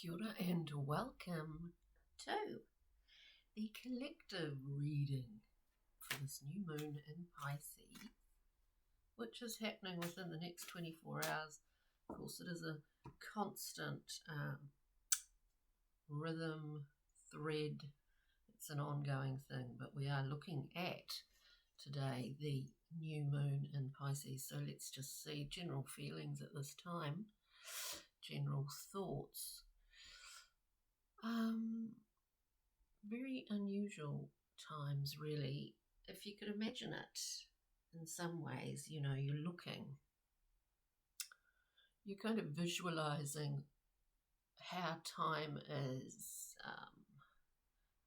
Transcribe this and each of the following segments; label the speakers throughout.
Speaker 1: Kia ora and welcome to the collective reading for this new moon in Pisces, which is happening within the next 24 hours. Of course, it is a constant rhythm, thread. It's an ongoing thing, but we are looking at today the new moon in Pisces. So let's just see general feelings at this time, general thoughts. Very unusual times, really. If you could imagine it in some ways, you're kind of visualizing how time is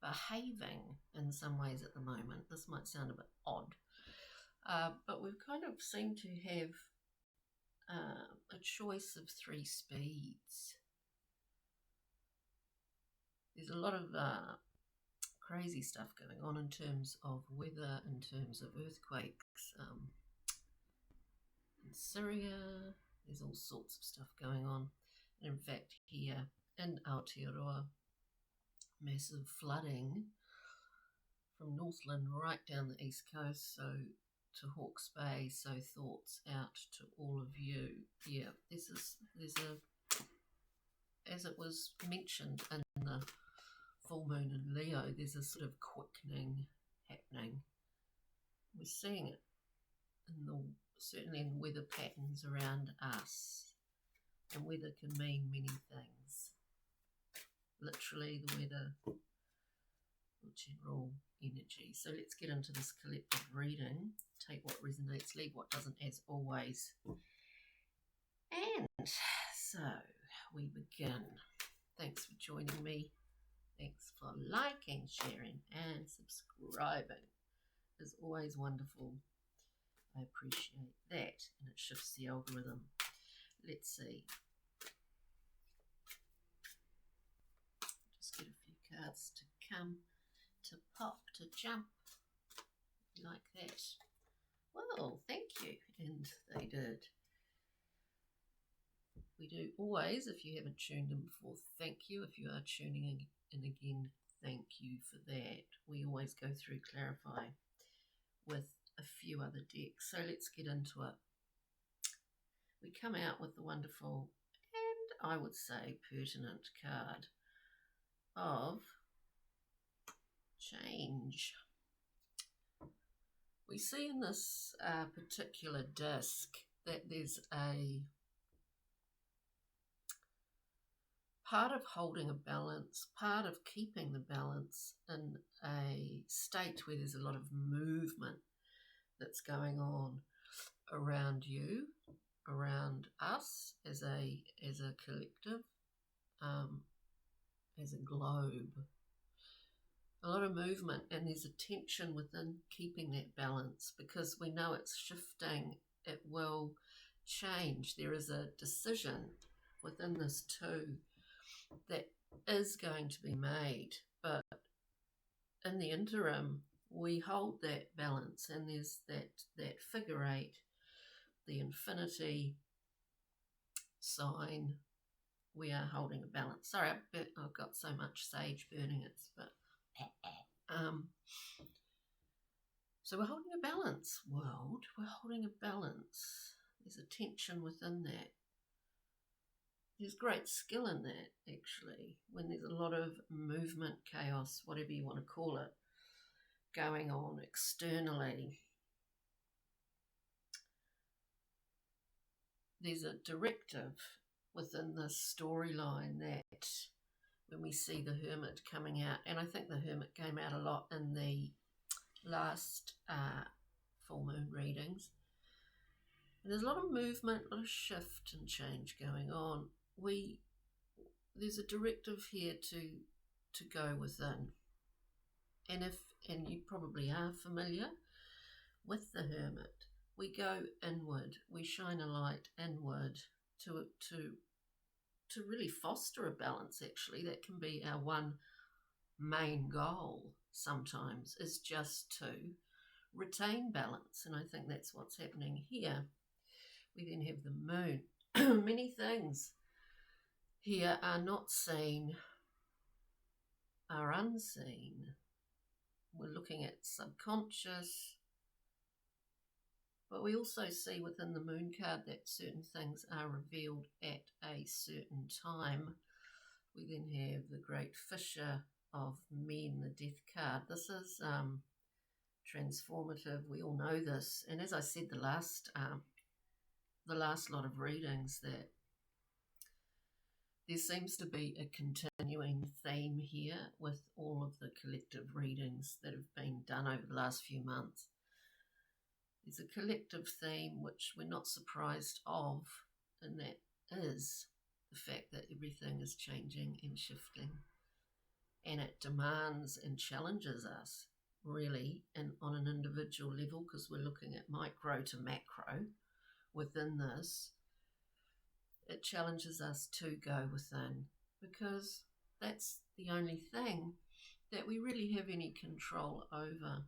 Speaker 1: behaving in some ways at the moment. This might sound a bit odd, but we kind of seem to have a choice of 3 speeds. There's a lot of crazy stuff going on in terms of weather, in terms of earthquakes in Syria. There's all sorts of stuff going on. And in fact, here in Aotearoa, massive flooding from Northland right down the east coast, so to Hawke's Bay. So thoughts out to all of you. Yeah, there's as it was mentioned in the full moon in Leo, there's a sort of quickening happening. We're seeing it certainly in weather patterns around us, and weather can mean many things. Literally the weather, or general energy. So let's get into this collective reading. Take what resonates, leave what doesn't, as always. And so we begin. Thanks for joining me. Thanks for liking, sharing, and subscribing. It's always wonderful. I appreciate that, and it shifts the algorithm. Let's see. Just get a few cards to come, to pop, to jump, like that. Well, thank you, and they did. We do always, if you haven't tuned in before, thank you. If you are tuning in again, thank you for that. We always go through Clarify with a few other decks. So let's get into it. We come out with the wonderful, and I would say pertinent card of change. We see in this particular disc that there's a part of holding a balance, part of keeping the balance in a state where there's a lot of movement that's going on around you, around us as a collective, as a globe. A lot of movement, and there's a tension within keeping that balance, because we know it's shifting, it will change. There is a decision within this too that is going to be made, but in the interim we hold that balance, and there's that figure 8, the infinity sign. We are holding a balance. Sorry, I've got so much sage burning, it's but so we're holding a balance, world. We're holding a balance. There's a tension within that. There's great skill in that, actually, when there's a lot of movement, chaos, whatever you want to call it, going on externally. There's a directive within this storyline that when we see the Hermit coming out, and I think the Hermit came out a lot in the last full moon readings, and there's a lot of movement, a lot of shift and change going on. There's a directive here to go within, and you probably are familiar with the Hermit. We go inward, we shine a light inward to really foster a balance. Actually, that can be our one main goal sometimes, is just to retain balance, and I think that's what's happening here. We then have the moon. Many things here are not seen, are unseen. We're looking at subconscious, but we also see within the moon card that certain things are revealed at a certain time. We then have the Great Fisher of Men, the Death card. This is transformative. We all know this, and as I said, the last lot of readings, that there seems to be a continuing theme here with all of the collective readings that have been done over the last few months. There's a collective theme which we're not surprised of, and that is the fact that everything is changing and shifting, and it demands and challenges us really, and on an individual level, because we're looking at micro to macro within this. It challenges us to go within, because that's the only thing that we really have any control over.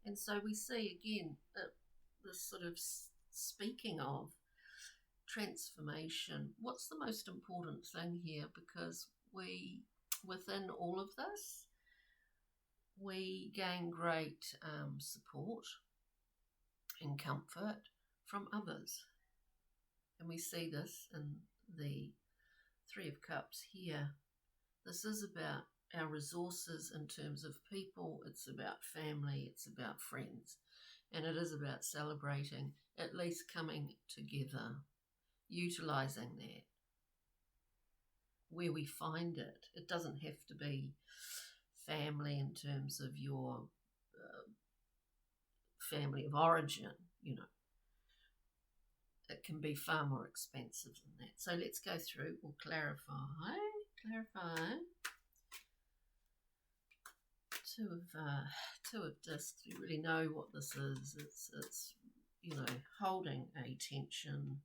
Speaker 1: And so we see again this sort of speaking of transformation. What's the most important thing here? Because within all of this, we gain great support and comfort from others. And we see this in the Three of Cups here. This is about our resources in terms of people. It's about family. It's about friends. And it is about celebrating, at least coming together, utilising that where we find it. It doesn't have to be family in terms of your family of origin, you know. It can be far more expensive than that. So let's go through. We'll clarify. Two of discs. You really know what this is. It's holding a tension,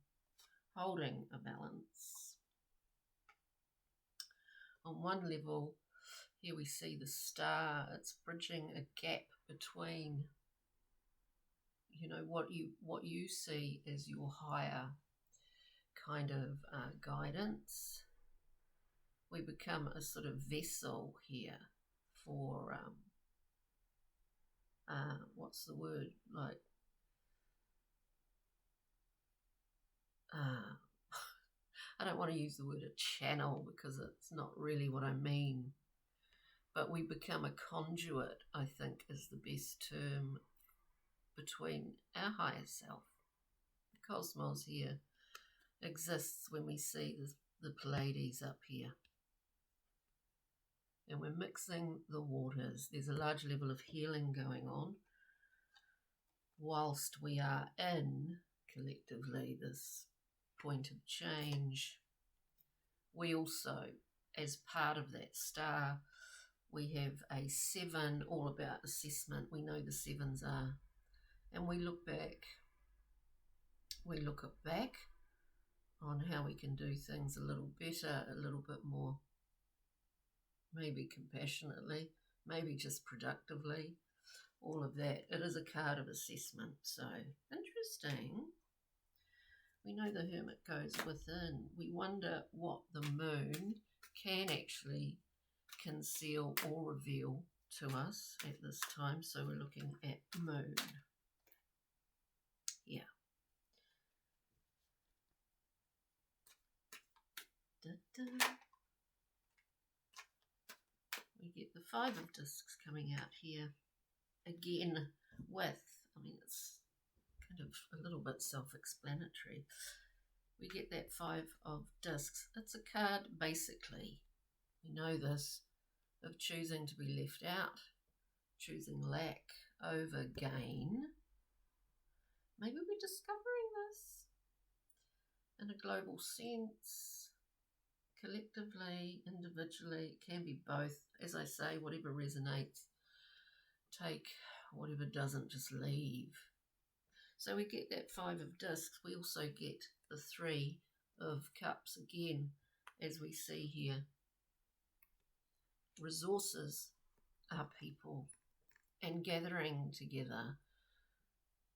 Speaker 1: holding a balance. On one level, here we see the star. It's bridging a gap between what you see as your higher kind of guidance. We become a sort of vessel here for what's the word, like I don't want to use the word a channel because it's not really what I mean, but we become a conduit, I think is the best term, between our higher self. The cosmos here exists when we see the Pleiades up here. And we're mixing the waters. There's a large level of healing going on whilst we are in, collectively, this point of change. We also, as part of that star, we have a 7, all about assessment. We know the 7s are. And we look back on how we can do things a little better, a little bit more, maybe compassionately, maybe just productively, all of that. It is a card of assessment, so interesting. We know the Hermit goes within. We wonder what the moon can actually conceal or reveal to us at this time. So we're looking at moon. Yeah. We get the 5 of discs coming out here again with, it's kind of a little bit self-explanatory. We get that 5 of discs. It's a card, basically, we know this, of choosing to be left out, choosing lack over gain. Maybe we're discovering this in a global sense, collectively, individually. It can be both. As I say, whatever resonates, take. Whatever doesn't, just leave. So we get that 5 of discs. We also get the 3 of cups again, as we see here. Resources are people, and gathering together,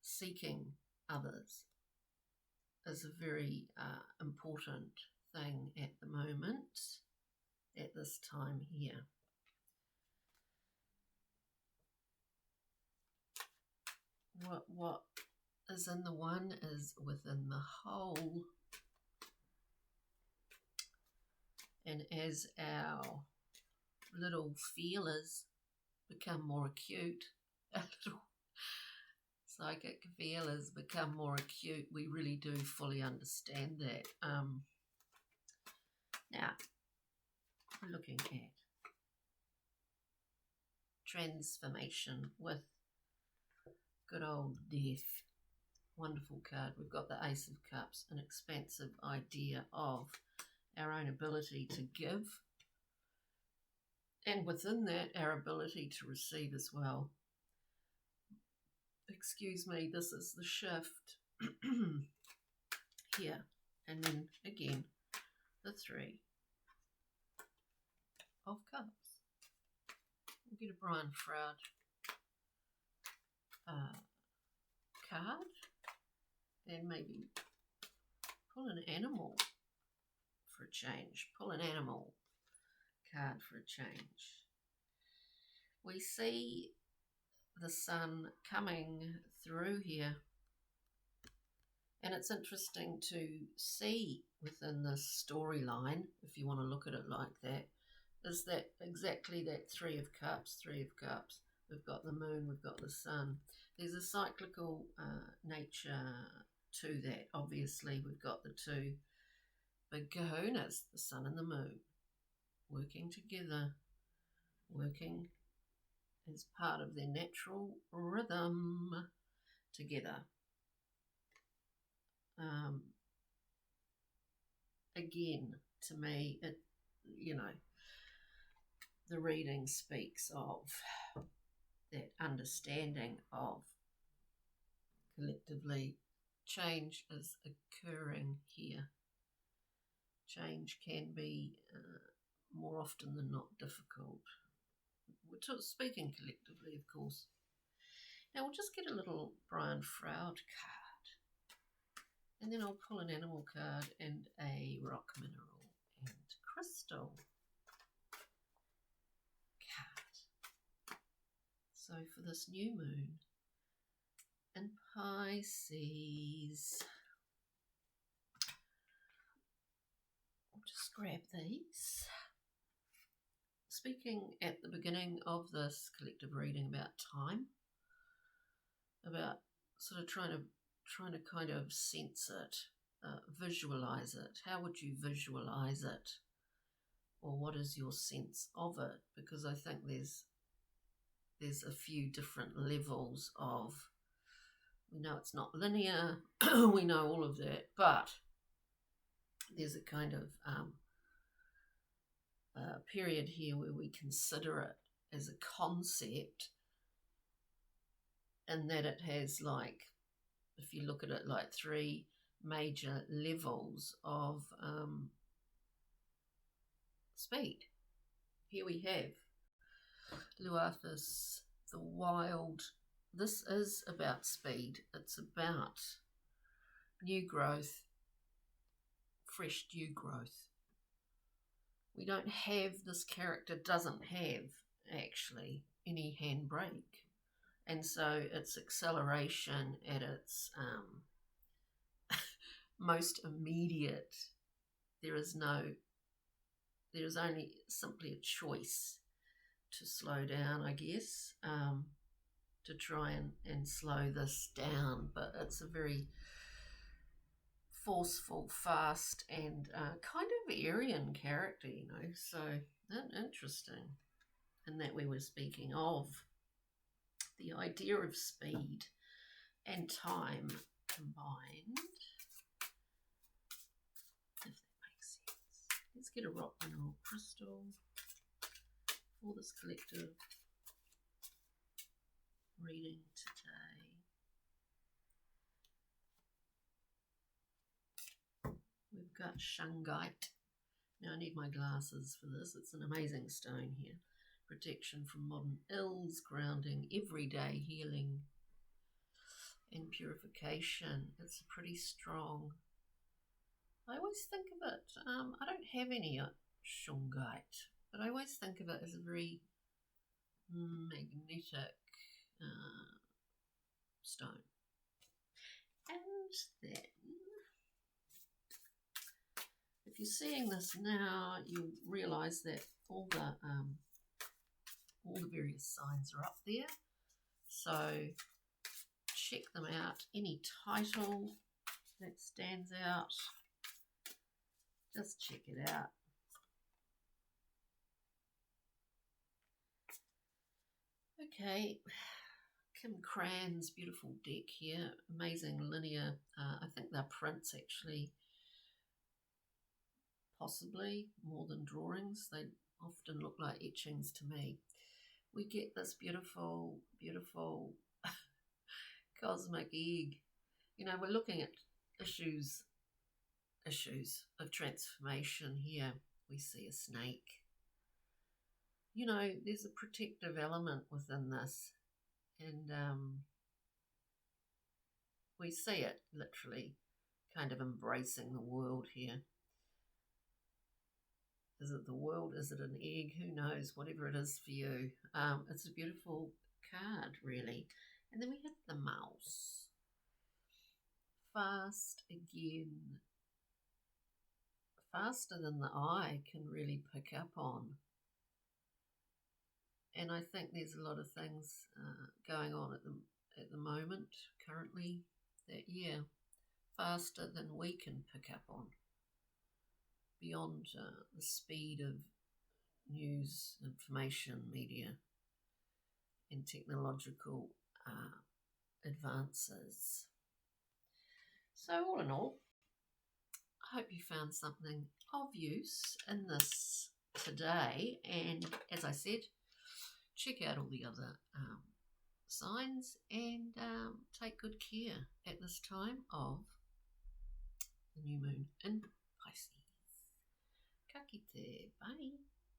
Speaker 1: seeking others, is a very important thing at this time here. What is in the one is within the whole. And as our little feelers become more acute, our little psychic feelers become more acute, we really do fully understand that. Now, we're looking at transformation with good old death. Wonderful card. We've got the Ace of Cups, an expansive idea of our own ability to give, and within that, our ability to receive as well. Excuse me, this is the shift here, and then again, the Three of Cups. We'll get a Brian Froud card, and maybe pull an animal for a change. Pull an animal card for a change. We see the sun coming through here, and it's interesting to see within this storyline, if you want to look at it like that, is that exactly that Three of Cups. We've got the moon, we've got the sun. There's a cyclical nature to that. Obviously, we've got the two big kahunas, the sun and the moon, working together, working as part of their natural rhythm together. Again, to me, it, the reading speaks of that understanding of collectively change is occurring here. Change can be more often than not difficult. We're speaking collectively, of course. Now we'll just get a little Brian Froud card, and then I'll pull an animal card and a rock, mineral and crystal card. So for this new moon in Pisces, I'll just grab these. Speaking at the beginning of this collective reading about time, about sort of trying to kind of sense it, visualize it. How would you visualize it? Or what is your sense of it? Because I think there's a few different levels of, we know it's not linear, we know all of that, but there's a kind of period here where we consider it as a concept, and that it has, like, if you look at it, like three major levels of speed. Here we have Luathis, the wild. This is about speed. It's about new growth, fresh new growth. We don't have, this character doesn't have actually any handbrake. And so it's acceleration at its most immediate. There is only simply a choice to slow down, I guess, to try and slow this down. But it's a very forceful, fast, and kind of Aryan character, so interesting. And that we were speaking of the idea of speed and time combined, if that makes sense. Let's get a rock, mineral, crystal for this collective reading today. We've got shungite. Now I need my glasses for this. It's an amazing stone here. Protection from modern ills, grounding, everyday healing and purification. It's pretty strong. I always think of it, I don't have any shungite, But I always think of it as a very magnetic stone. And then, if you're seeing this now, you'll realise that all the various signs are up there. So check them out. Any title that stands out, just check it out. Okay, Kim Cran's beautiful deck here, amazing linear, I think they're prints actually, possibly more than drawings. They often look like etchings to me. We get this beautiful, beautiful cosmic egg. You know, we're looking at issues of transformation here. We see a snake. You know, there's a protective element within this, and we see it literally kind of embracing the world here. Is it the world? Is it an egg? Who knows? Whatever it is for you. It's a beautiful card, really. And then we have the mouse. Fast again. Faster than the eye can really pick up on. And I think there's a lot of things going on at the moment, currently, that, yeah, faster than we can pick up on. Beyond the speed of news, information, media, and technological advances. So all in all, I hope you found something of use in this today. And as I said, check out all the other signs and take good care at this time of the new moon in Pisces. Ka kite, bye.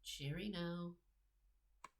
Speaker 1: Cheery now.